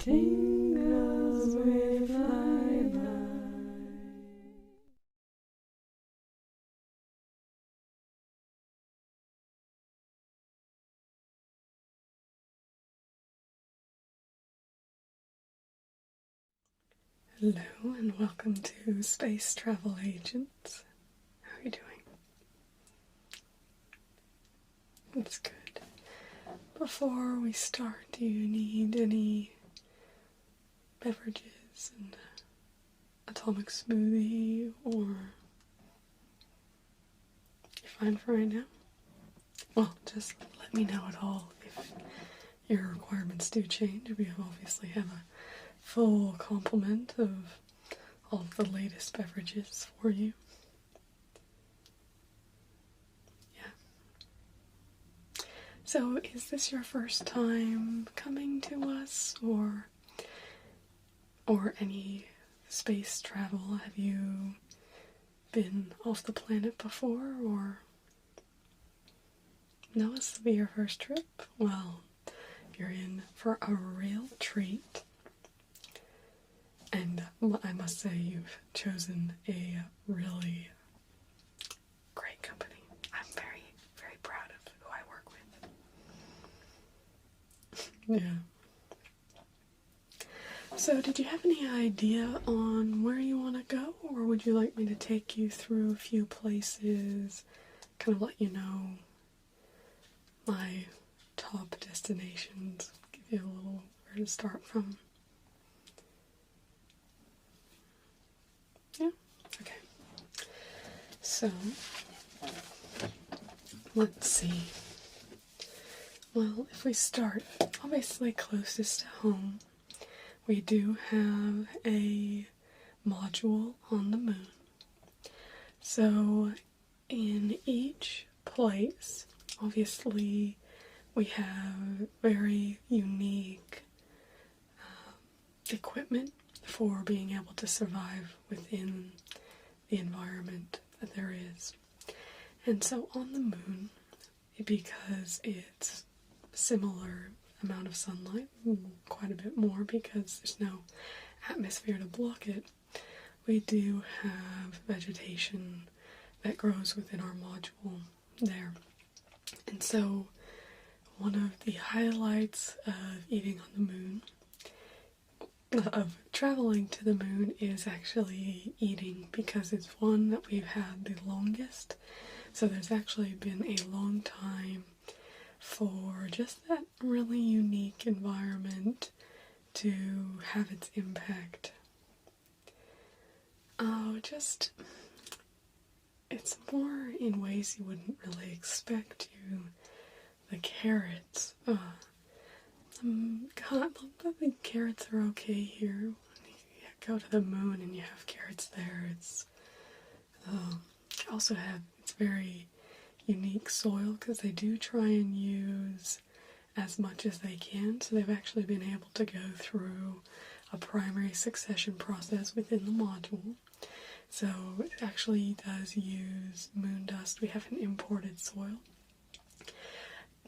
Tingles with flyby. Hello and welcome to Space Travel Agents. How are you doing? That's good. Before we start, do you need any beverages and atomic smoothie, or you fine for right now? Well, just let me know at all if your requirements do change. We obviously have a full complement of all of the latest beverages for you. Yeah. So, is this your first time coming to us, or any space travel? Have you been off the planet before, or no, this will be your first trip? Well, you're in for a real treat. And I must say, you've chosen a really great company. I'm very, very proud of who I work with. Yeah. So, did you have any idea on where you want to go, or would you like me to take you through a few places, kind of let you know my top destinations, give you a little where to start from? Yeah? Okay. So, let's see. Well, if we start, obviously closest to home, we do have a module on the moon. So, in each place, obviously, we have very unique equipment for being able to survive within the environment that there is. And so on the moon, because it's similar amount of sunlight, quite a bit more because there's no atmosphere to block it, we do have vegetation that grows within our module there. And so one of the highlights of eating on the moon, of traveling to the moon, is actually eating, because it's one that we've had the longest. So there's actually been a long time for just that really unique environment to have its impact. It's more in ways you wouldn't really expect. The carrots, God, I think carrots are okay here. When you go to the moon and you have carrots there, it's very unique soil, because they do try and use as much as they can. So they've actually been able to go through a primary succession process within the module. So it actually does use moon dust. We have an imported soil.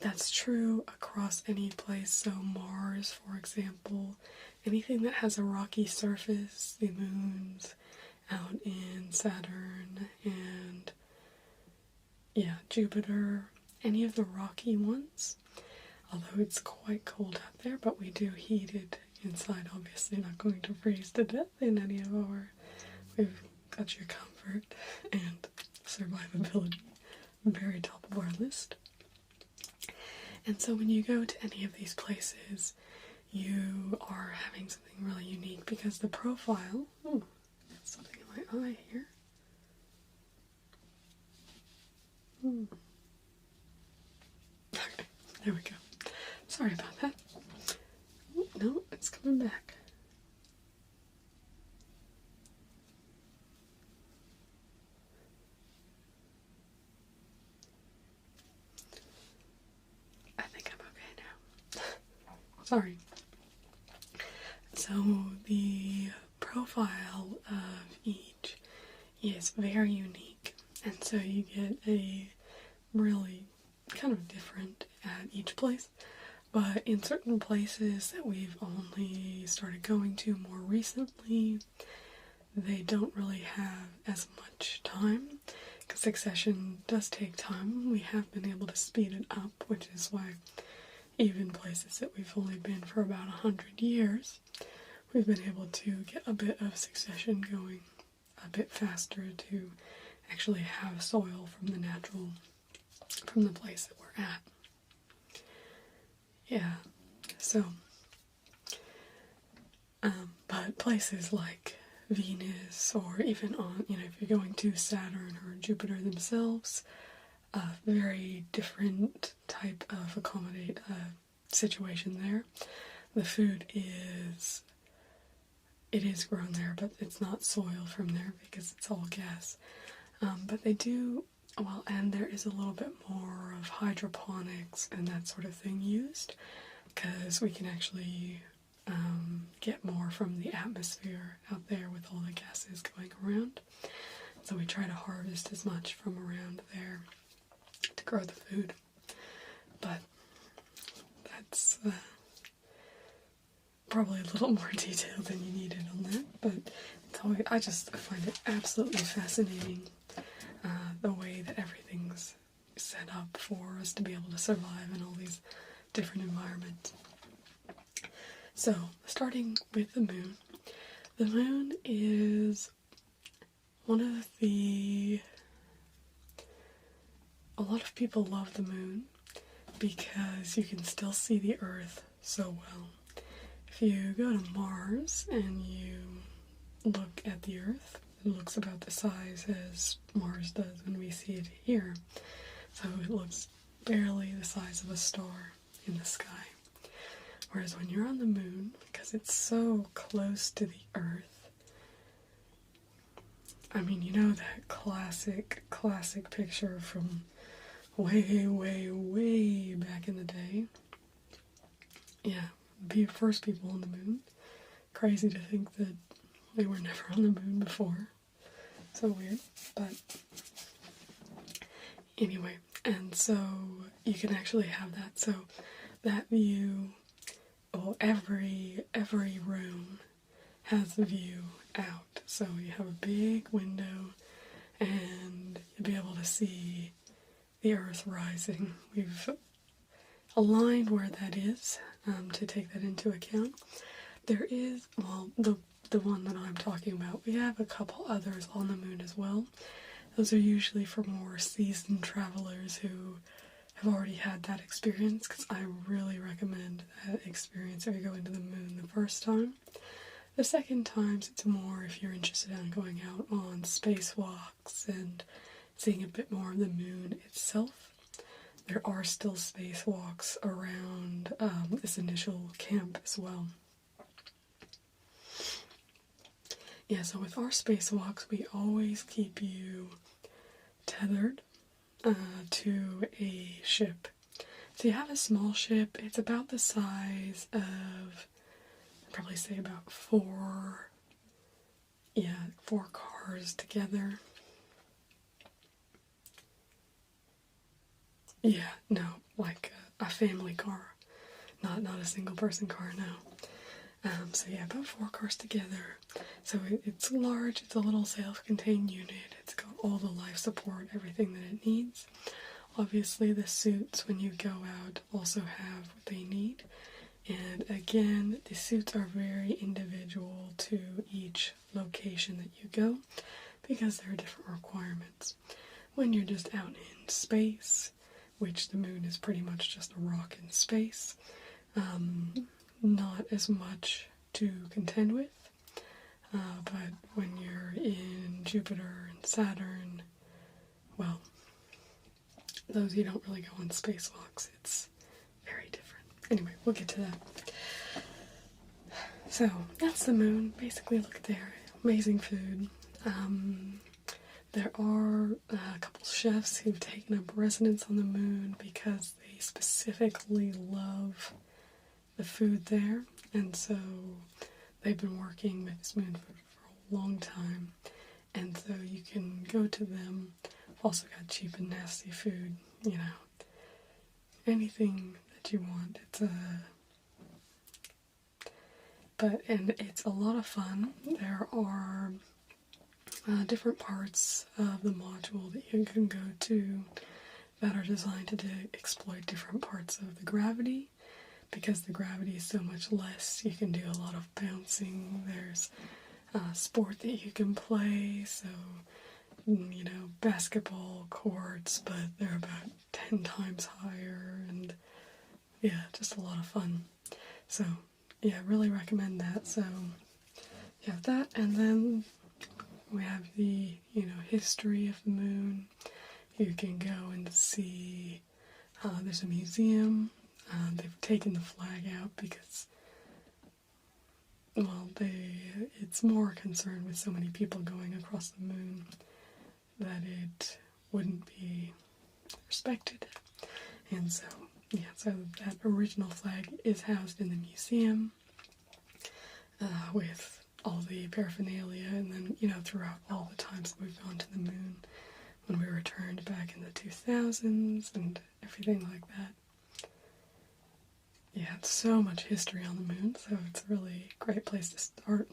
That's true across any place. So Mars, for example, anything that has a rocky surface, the moons out in Saturn and Jupiter, any of the rocky ones, although it's quite cold out there, but we do heat it inside, obviously not going to freeze to death in any of our, we've got your comfort and survivability very top of our list. And so when you go to any of these places, you are having something really unique, because the profile, something in my eye here. Okay, there we go. Sorry about that. Oh, no, it's coming back. I think I'm okay now. Sorry. So the profile of each is very unique, and so you get a really kind of different at each place. But in certain places that we've only started going to more recently, they don't really have as much time, because succession does take time. We have been able to speed it up, which is why even places that we've only been for about 100 years, we've been able to get a bit of succession going a bit faster to actually have soil from the place that we're at. Yeah, so, but places like Venus, or even on, if you're going to Saturn or Jupiter themselves, a very different type of situation there. The food is grown there, but it's not soil from there because it's all gas. But they do, and there is a little bit more of hydroponics and that sort of thing used, because we can actually get more from the atmosphere out there with all the gases going around. So we try to harvest as much from around there to grow the food. But that's probably a little more detail than you needed on that. But I find it absolutely fascinating, the way that everything's set up for us to be able to survive in all these different environments. So, starting with the moon. The moon is one of the... A lot of people love the moon because you can still see the Earth so well. If you go to Mars and you look at the Earth, it looks about the size as Mars does when we see it here. So it looks barely the size of a star in the sky. Whereas when you're on the moon, because it's so close to the Earth, I mean, you know that classic picture from way, way, way back in the day? Yeah, the first people on the moon. Crazy to think that they were never on the moon before. So weird, but anyway, and so you can actually have that. So that view, every room has the view out. So you have a big window and you'll be able to see the Earth rising. We've aligned where that is, to take that into account. There is, the one that I'm talking about, we have a couple others on the moon as well. Those are usually for more seasoned travelers who have already had that experience, because I really recommend that experience if you go into the moon the first time. The second times, it's more if you're interested in going out on spacewalks and seeing a bit more of the moon itself. There are still spacewalks around this initial camp as well. Yeah, so with our spacewalks, we always keep you tethered to a ship. So you have a small ship. It's about the size of, I'd probably say about four cars together. Yeah, no, like a family car, not a single person car, no. So yeah, about 4 cars together. So it's large, it's a little self-contained unit, it's got all the life support, everything that it needs. Obviously the suits when you go out also have what they need. And again, the suits are very individual to each location that you go, because there are different requirements. When you're just out in space, which the moon is pretty much just a rock in space, not as much to contend with, but when you're in Jupiter and Saturn, well, those you don't really go on spacewalks, it's very different. Anyway, we'll get to that. So, that's the moon. Basically, look there. Amazing food. There are a couple chefs who've taken up residence on the moon because they specifically love the food there, and so they've been working with this moon for a long time, and so you can go to them. Also got cheap and nasty food, anything that you want. And it's a lot of fun. There are different parts of the module that you can go to that are designed to exploit different parts of the gravity. Because the gravity is so much less, you can do a lot of bouncing. There's sport that you can play, so, you know, basketball courts, but they're about 10 times higher, and yeah, just a lot of fun. So, yeah, really recommend that. So, you have that, and then we have the, you know, history of the moon. You can go and see, there's a museum. They've taken the flag out because, well, it's more concerned with so many people going across the moon that it wouldn't be respected. And so, yeah, so that original flag is housed in the museum with all the paraphernalia, and then, you know, throughout all the times that we've gone to the moon, when we returned back in the 2000s and everything like that. Yeah, it's so much history on the moon, so it's a really great place to start.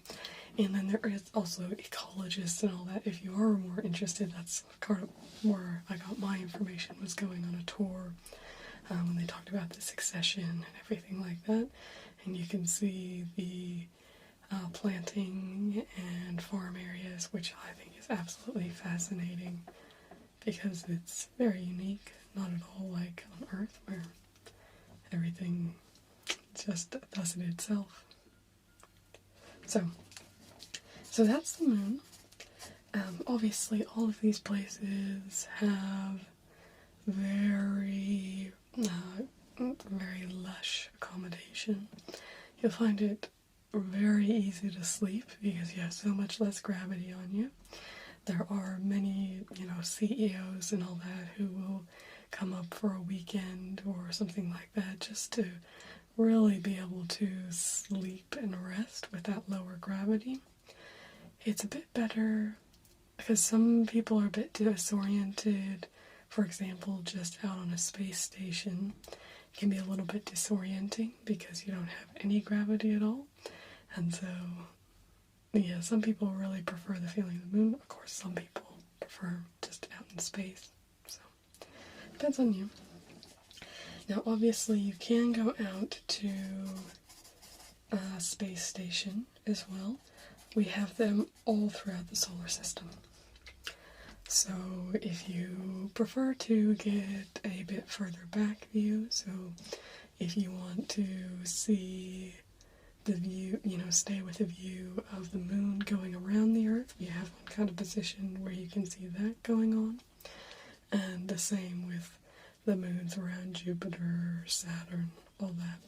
And then there is also ecologists and all that. If you are more interested, that's kind of where I got my information, was going on a tour when they talked about the succession and everything like that. And you can see the planting and farm areas, which I think is absolutely fascinating because it's very unique, not at all like on Earth where everything just does it itself. So that's the moon. Obviously, all of these places have very lush accommodation. You'll find it very easy to sleep because you have so much less gravity on you. There are many, you know, CEOs and all that who will come up for a weekend or something like that just to really be able to sleep and rest with that lower gravity. It's a bit better because some people are a bit disoriented. For example, just out on a space station, it can be a little bit disorienting because you don't have any gravity at all. And so, yeah, some people really prefer the feeling of the moon. Of course, some people prefer just out in space. So, depends on you. Now, obviously, you can go out to a space station as well. We have them all throughout the solar system. So, if you prefer to get a bit further back view, so if you want to see the view, you know, stay with a view of the moon going around the Earth, we have one kind of position where you can see that going on. And the same with the moons around Jupiter, Saturn, all that.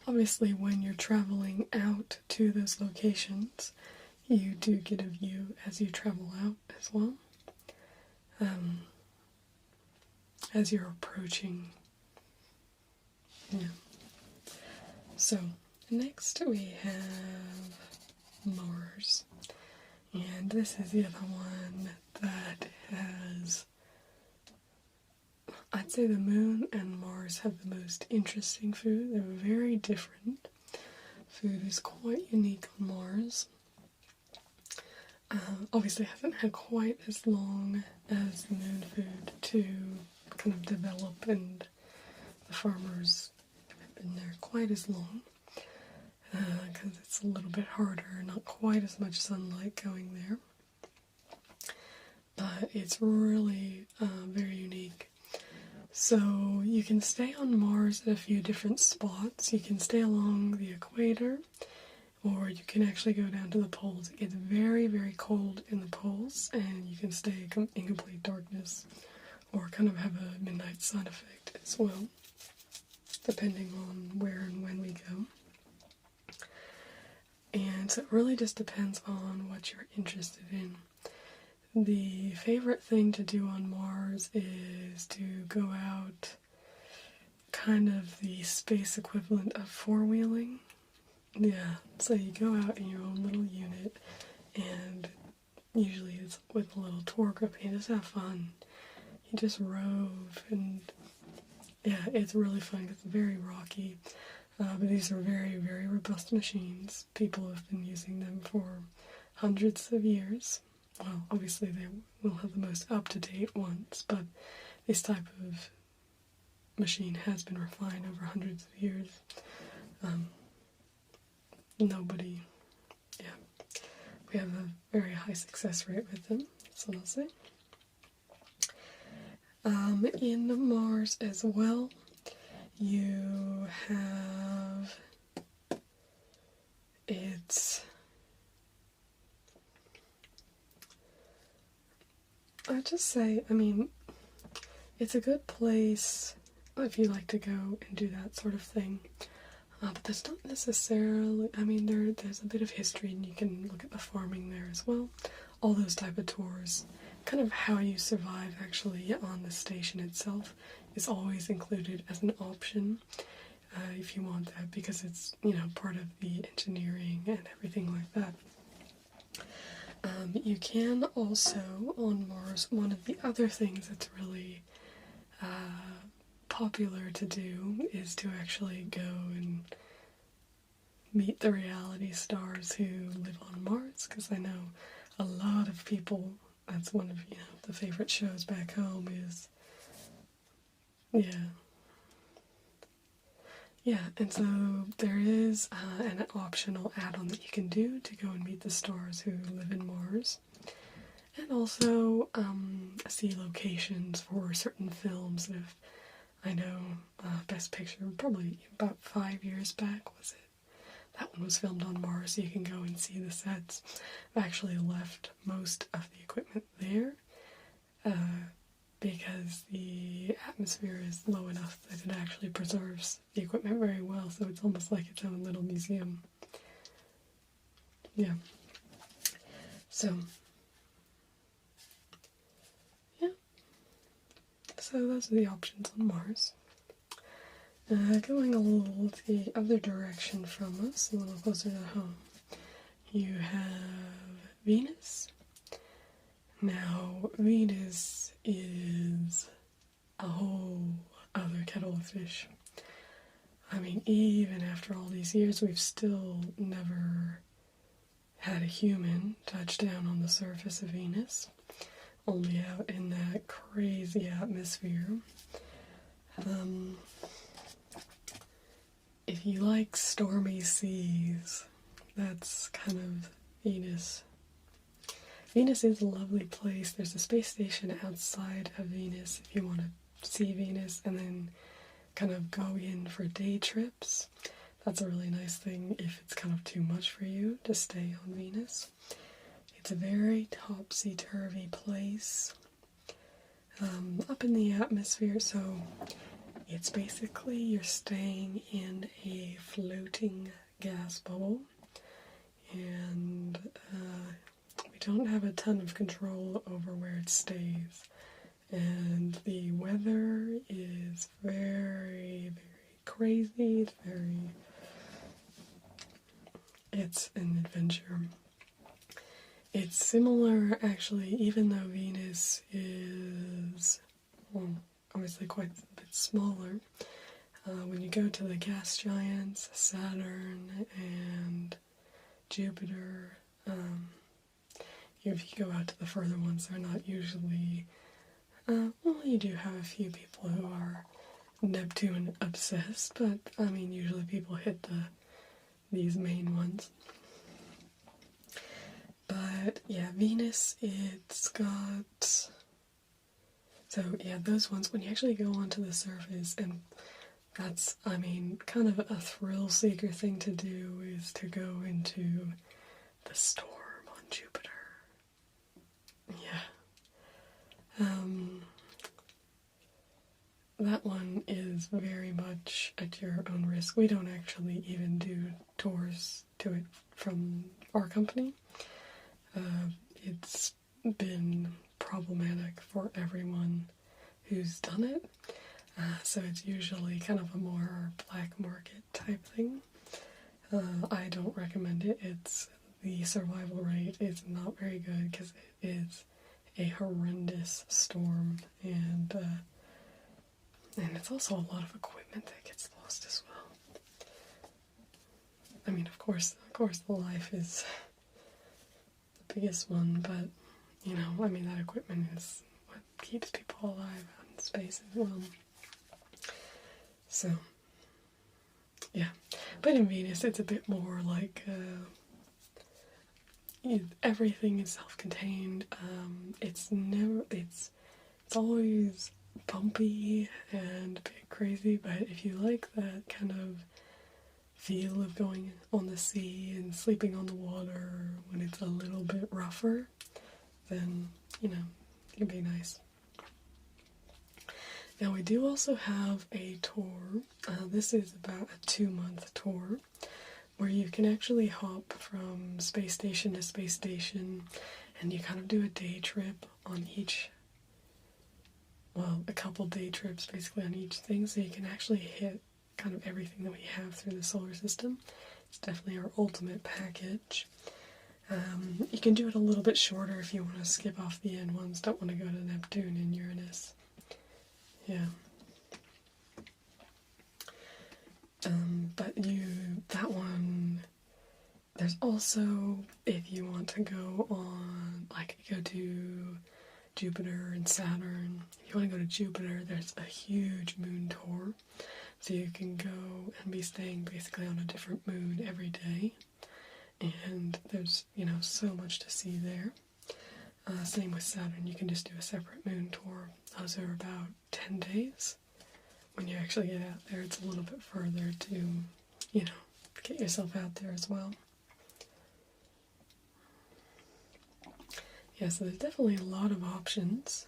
Obviously, when you're traveling out to those locations, you do get a view as you travel out as well. As you're approaching. Yeah. So, next we have Mars. And this is the other one that has, I'd say the moon and Mars have the most interesting food. They're very different. Food is quite unique on Mars. Obviously hasn't had quite as long as the moon food to kind of develop, and the farmers have been there quite as long because it's a little bit harder, not quite as much sunlight going there. But it's really very unique. So you can stay on Mars at a few different spots. You can stay along the equator, or you can actually go down to the poles. It gets very, very cold in the poles, and you can stay in complete darkness, or kind of have a midnight sun effect as well, depending on where and when we go. And so it really just depends on what you're interested in. The favorite thing to do on Mars is to go out, kind of the space equivalent of four-wheeling. Yeah, so you go out in your own little unit, and usually it's with a little tour group, and you just have fun. You just rove, and yeah, it's really fun. It's very rocky, but these are very, very robust machines. People have been using them for hundreds of years. Well, obviously they will have the most up-to-date ones, but this type of machine has been refined over hundreds of years. Nobody, yeah, we have a very high success rate with them, so I'll say. In Mars as well, you have, I'd just say, I mean, it's a good place if you like to go and do that sort of thing. But there's not necessarily, I mean, there's a bit of history and you can look at the farming there as well. All those type of tours. Kind of how you survive actually on the station itself is always included as an option if you want that, because it's, you know, part of the engineering and everything like that. You can also, on Mars, one of the other things that's really popular to do is to actually go and meet the reality stars who live on Mars, because I know a lot of people, that's one of, you know, the favorite shows back home is, yeah, and so there is an optional add-on that you can do to go and meet the stars who live in Mars, and also see locations for certain films that have, I know, Best Picture, probably about 5 years back, was it? That one was filmed on Mars, so you can go and see the sets. I've actually left most of the equipment there because the atmosphere is low enough that it actually preserves the equipment very well, so it's almost like its own little museum. Yeah. So, yeah. So those are the options on Mars. Going a little the other direction from us, a little closer to home, you have Venus. Now, Venus is a whole other kettle of fish. I mean, even after all these years, we've still never had a human touch down on the surface of Venus, only out in that crazy atmosphere. If you like stormy seas, that's kind of Venus. Venus is a lovely place. There's a space station outside of Venus if you want to see Venus and then kind of go in for day trips. That's a really nice thing if it's kind of too much for you to stay on Venus. It's a very topsy-turvy place up in the atmosphere, so it's basically you're staying in a floating gas bubble, and we don't have a ton of control over where it stays. And the weather is very, very crazy. It's an adventure. It's similar, actually, even though Venus is, well, obviously quite a bit smaller. When you go to the gas giants, Saturn and Jupiter, if you go out to the further ones, they're not usually, well, you do have a few people who are Neptune obsessed, but, I mean, usually people hit these main ones. But, yeah, Venus, it's got, so, yeah, those ones, when you actually go onto the surface, and that's, I mean, kind of a thrill-seeker thing to do, is to go into the storm on Jupiter. Yeah. That one is very much at your own risk. We don't actually even do tours to it from our company. It's been problematic for everyone who's done it. So it's usually kind of a more black market type thing. I don't recommend it. The survival rate is not very good because it is a horrendous storm, and And it's also a lot of equipment that gets lost as well. I mean, of course, the life is the biggest one, but, you know, I mean, that equipment is what keeps people alive out in space as well. So, yeah. But in Venus, it's a bit more like, everything is self-contained. It's always bumpy and a bit crazy, but if you like that kind of feel of going on the sea and sleeping on the water when it's a little bit rougher, then, you know, it can be nice. Now we do also have a tour. This is about a 2-month tour where you can actually hop from space station to space station, and you kind of do a day trip on each, well, a couple day trips basically on each thing, so you can actually hit kind of everything that we have through the solar system. It's definitely our ultimate package. You can do it a little bit shorter if you want to skip off the end ones, don't want to go to Neptune and Uranus. Yeah. But that one, there's also, if you want to go on, like, go to Jupiter and Saturn, if you want to go to Jupiter, there's a huge moon tour, so you can go and be staying basically on a different moon every day, and there's, you know, so much to see there. Same with Saturn, you can just do a separate moon tour. Those are about 10 days. When you actually get out there, it's a little bit further to, you know, get yourself out there as well. Yeah, so there's definitely a lot of options.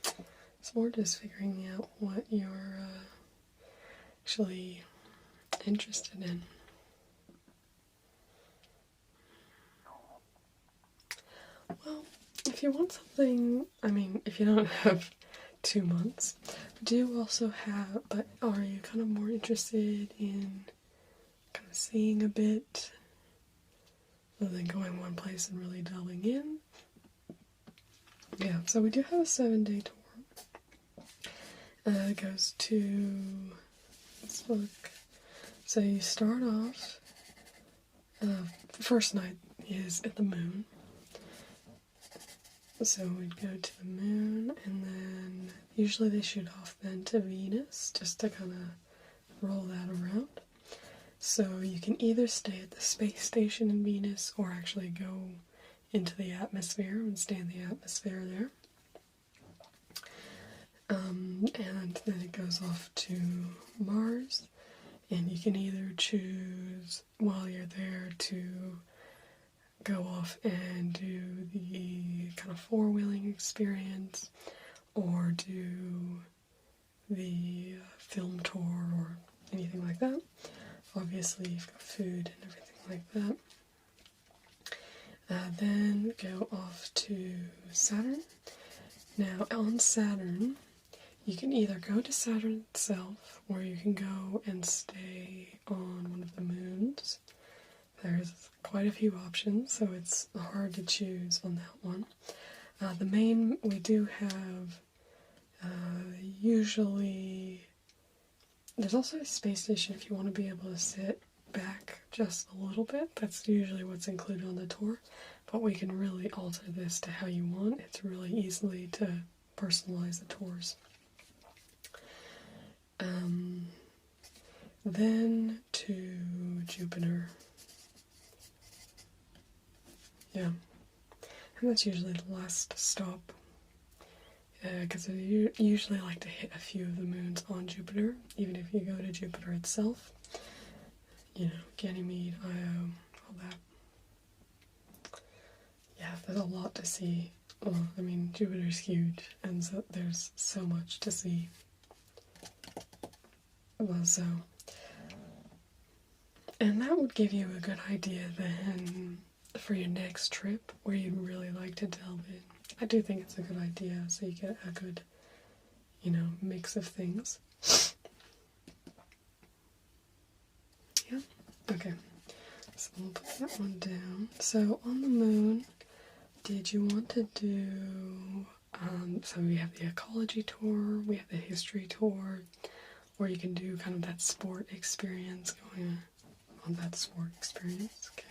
It's more just figuring out what you're actually interested in. Well, if you want something, I mean, if you don't have 2 months, do you also have, but are you kind of more interested in kind of seeing a bit rather than going one place and really delving in? Yeah, so we do have a 7-day tour. It goes to, let's look, so you start off, the first night is at the moon. So we'd go to the moon, and then usually they shoot off then to Venus, just to kind of roll that around. So you can either stay at the space station in Venus, or actually go into the atmosphere and stay in the atmosphere there. And then it goes off to Mars, and you can either choose while you're there to go off and do the kind of four-wheeling experience, or do the film tour or anything like that. Obviously you've got food and everything like that. Then go off to Saturn. Now on Saturn, you can either go to Saturn itself, or you can go and stay on one of the moons. There's quite a few options, so it's hard to choose on that one. The main, we do have, usually, there's also a space station if you want to be able to sit back just a little bit. That's usually what's included on the tour, but we can really alter this to how you want. It's really easily to personalize the tours. Then to Jupiter. Yeah, and that's usually the last stop, because I usually like to hit a few of the moons on Jupiter, even if you go to Jupiter itself. You know, Ganymede, Io, all that. Yeah, there's a lot to see. Well, I mean, Jupiter's huge, and so there's so much to see. Well, so, and that would give you a good idea then for your next trip where you'd really like to delve in. I do think it's a good idea, so you get a good, you know, mix of things. Yeah, okay. So we'll put that one down. So on the moon, did you want to do So we have the ecology tour, we have the history tour, or you can do kind of that sport experience, going on that sport experience. Okay.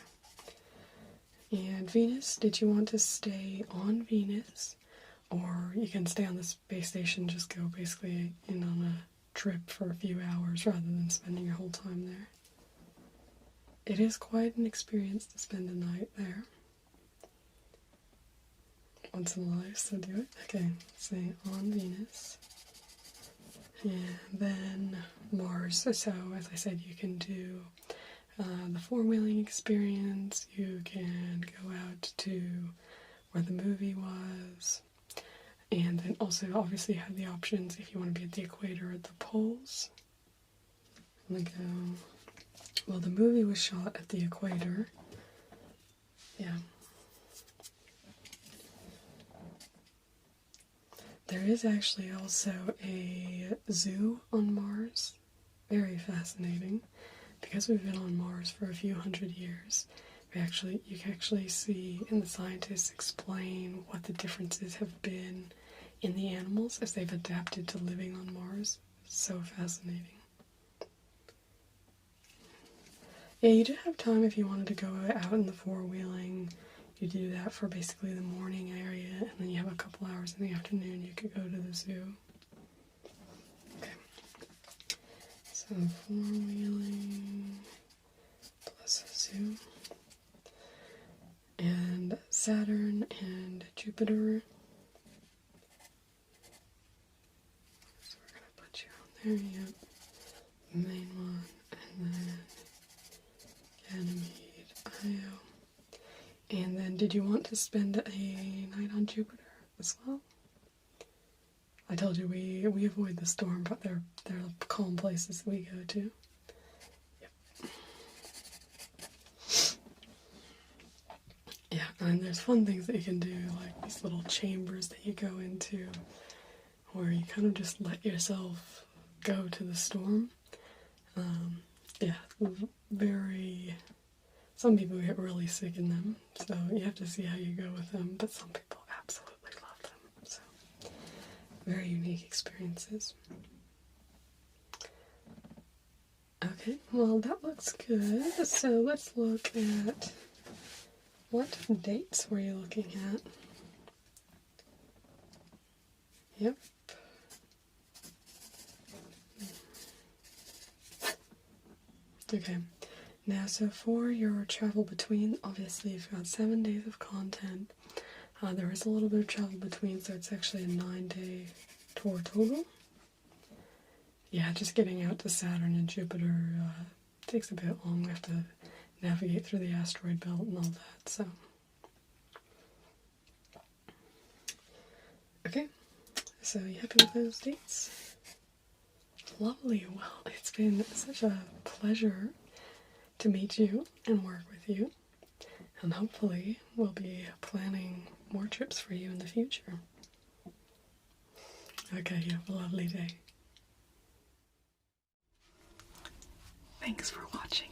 And Venus, did you want to stay on Venus? Or you can stay on the space station, just go basically in on a trip for a few hours rather than spending your whole time there. It is quite an experience to spend a night there. Once in a life, so do it. Okay, say on Venus. And then Mars. So as I said, you can do the four-wheeling experience. You can go out to where the movie was. And then also, obviously, you have the options if you want to be at the equator or at the poles. I'm gonna go. Well, the movie was shot at the equator. Yeah. There is actually also a zoo on Mars. Very fascinating. Because we've been on Mars for a few hundred years, you can actually see, and the scientists explain what the differences have been in the animals as they've adapted to living on Mars. So fascinating. Yeah, you do have time if you wanted to go out in the four-wheeling. You do that for basically the morning area, and then you have a couple hours in the afternoon you could go to the zoo. Okay. So four-wheeling plus zoo. And Saturn and Jupiter. So we're going to put you on there, yep. Main one, and then Ganymede, Io. And then did you want to spend a night on Jupiter as well? I told you we avoid the storm, but they're calm places that we go to. Yep. Yeah, and there's fun things that you can do, like these little chambers that you go into, where you kind of just let yourself go to the storm. Yeah, very... Some people get really sick in them, so you have to see how you go with them, but some people absolutely love them, so very unique experiences. Okay, well that looks good, so let's look at what dates were you looking at? Yep. Okay. Now, so for your travel between, obviously you've got 7 days of content. There is a little bit of travel between, so it's actually a 9-day tour total. Yeah, just getting out to Saturn and Jupiter takes a bit long. We have to navigate through the asteroid belt and all that, so. Okay, so you happy with those dates? Lovely. Well, it's been such a pleasure to meet you and work with you, and hopefully we'll be planning more trips for you in the future. Okay, you have a lovely day. Thanks for watching.